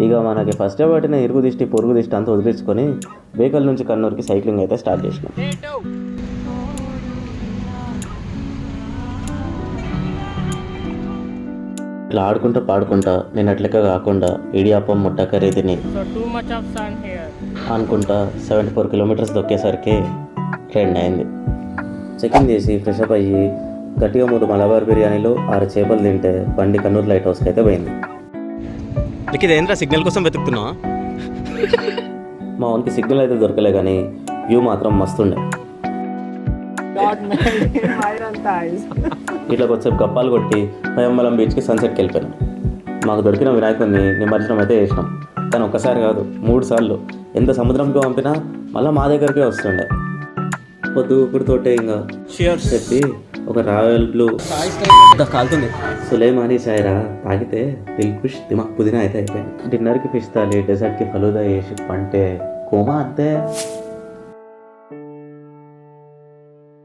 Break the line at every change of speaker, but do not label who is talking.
ఇక మనకి ఫస్ట్ పట్టిన ఇరుగు దిష్టి పొరుగు దిష్టి అంతా వదిలించుకొని బేకల్ నుంచి కన్నూరుకి సైక్లింగ్ అయితే స్టార్ట్ చేసినాం. ఇట్లా ఆడుకుంటా పాడుకుంటా నేను అట్లెక్క కాకుండా ఇడియాపం ముట్ట కర్రీ తిని అనుకుంటా 74 కిలోమీటర్స్ దొక్కేసరికి 2 అయింది. చెకింగ్ చేసి ఫ్రెష్ అప్ అయ్యి గట్టిగా 3 మలబార్ బిర్యానీలు 6 చేపలు తింటే బండి కన్నూరు లైట్ హౌస్కి అయితే పోయింది.
ఇదేంద్రా సిగ్నల్ కోసం వెతుకుతున్నా?
మా వానికి సిగ్నల్ అయితే దొరకలే కానీ వ్యూ మాత్రం మస్తుండే. ఇట్లా కొద్దిసేపు గప్పాలు కొట్టి పయంబలం బీచ్కి సన్సెట్కి వెళ్ళిపోయాను. మాకు దొరికిన వినాయకుడిని నిమజ్జనం అయితే చేసినాం. కానీ ఒక్కసారి కాదు 3 సార్లు. ఎంత సముద్రంకి పంపినా మళ్ళీ మా దగ్గరికే వస్తుండే. పొద్దు తోటే ఇంకా చెప్పి ఒక రాయల్ బ్లూ
కాలుతుంది
సులేమానీ చాయ్రా తాగితే దిల్ ఖుష్ దిమాగ్ పుదీనా అయితే అయిపోయింది. డిన్నర్కి ఫిష్ తాలి, డెజర్ట్కి ఫలూదా వేసి పంటే కోమా అంతే.